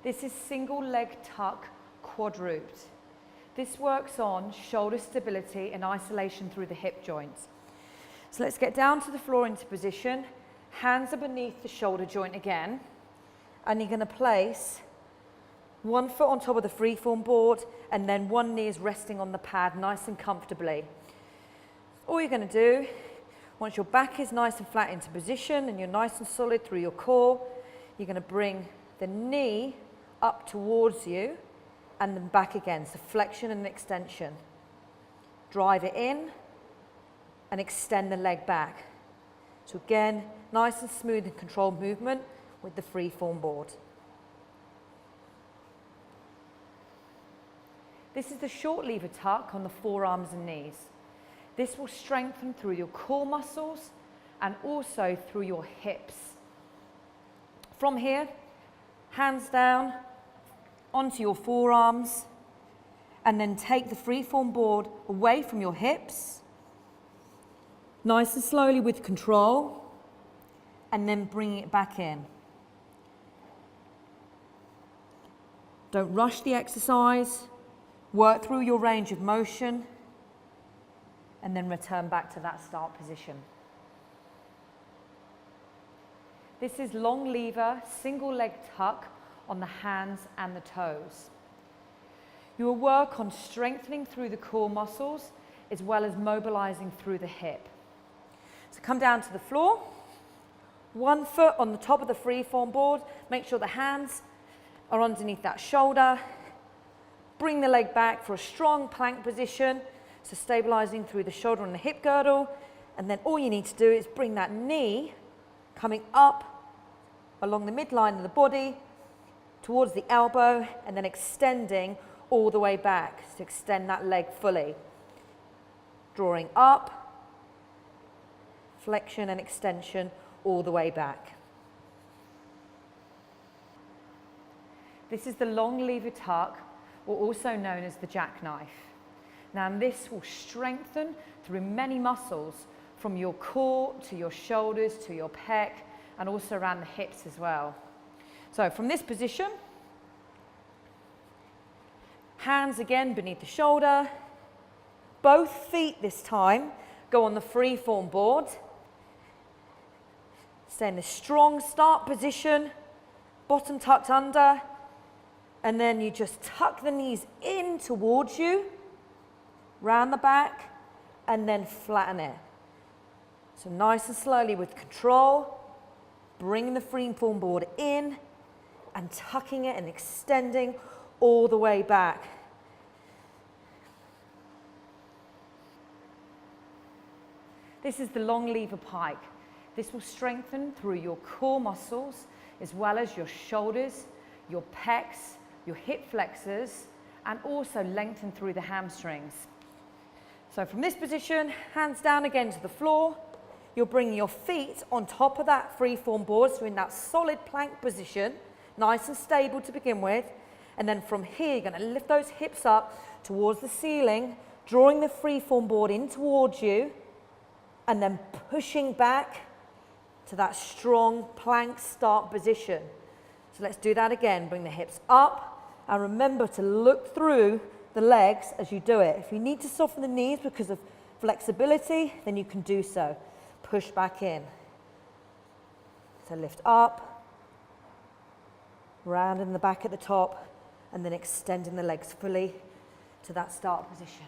This is single leg tuck quadruped. This works on shoulder stability and isolation through the hip joints. So let's get down to the floor into position. Hands are beneath the shoulder joint again. And you're going to place one foot on top of the freeform board and then one knee is resting on the pad nice and comfortably. All you're going to do, once your back is nice and flat into position and you're nice and solid through your core, you're going to bring the knee up towards you and then back again. So flexion and extension. Drive it in and extend the leg back. So again, nice and smooth and controlled movement with the freeform board. This is the short lever tuck on the forearms and knees. This will strengthen through your core muscles and also through your hips. From here, hands down onto your forearms and then take the freeform board away from your hips, nice and slowly with control, and then bring it back in. Don't rush the exercise, work through your range of motion, and then return back to that start position. This is long lever, single leg tuck on the hands and the toes. You will work on strengthening through the core muscles as well as mobilizing through the hip. So come down to the floor, one foot on the top of the freeform board, make sure the hands are underneath that shoulder, bring the leg back for a strong plank position, so stabilizing through the shoulder and the hip girdle, and then all you need to do is bring that knee coming up along the midline of the body towards the elbow and then extending all the way back to extend that leg fully. Drawing up, flexion and extension all the way back. This is the long lever tuck, or also known as the jackknife. Now this will strengthen through many muscles from your core to your shoulders to your pec and also around the hips as well. So from this position, hands again beneath the shoulder, both feet this time go on the freeform board. Stay in the strong start position, bottom tucked under, and then you just tuck the knees in towards you, round the back, and then flatten it. So nice and slowly with control, bringing the freeform board in and tucking it and extending all the way back. This is the long lever pike. This will strengthen through your core muscles as well as your shoulders, your pecs, your hip flexors, and also lengthen through the hamstrings. So from this position, hands down again to the floor. You'll bring your feet on top of that freeform board, so in that solid plank position, nice and stable to begin with. And then from here, you're going to lift those hips up towards the ceiling, drawing the freeform board in towards you, and then pushing back to that strong plank start position. So let's do that again. Bring the hips up, and remember to look through the legs as you do it. If you need to soften the knees because of flexibility, then you can do so. Push back in. So lift up, round in the back at the top, and then extending the legs fully to that start position.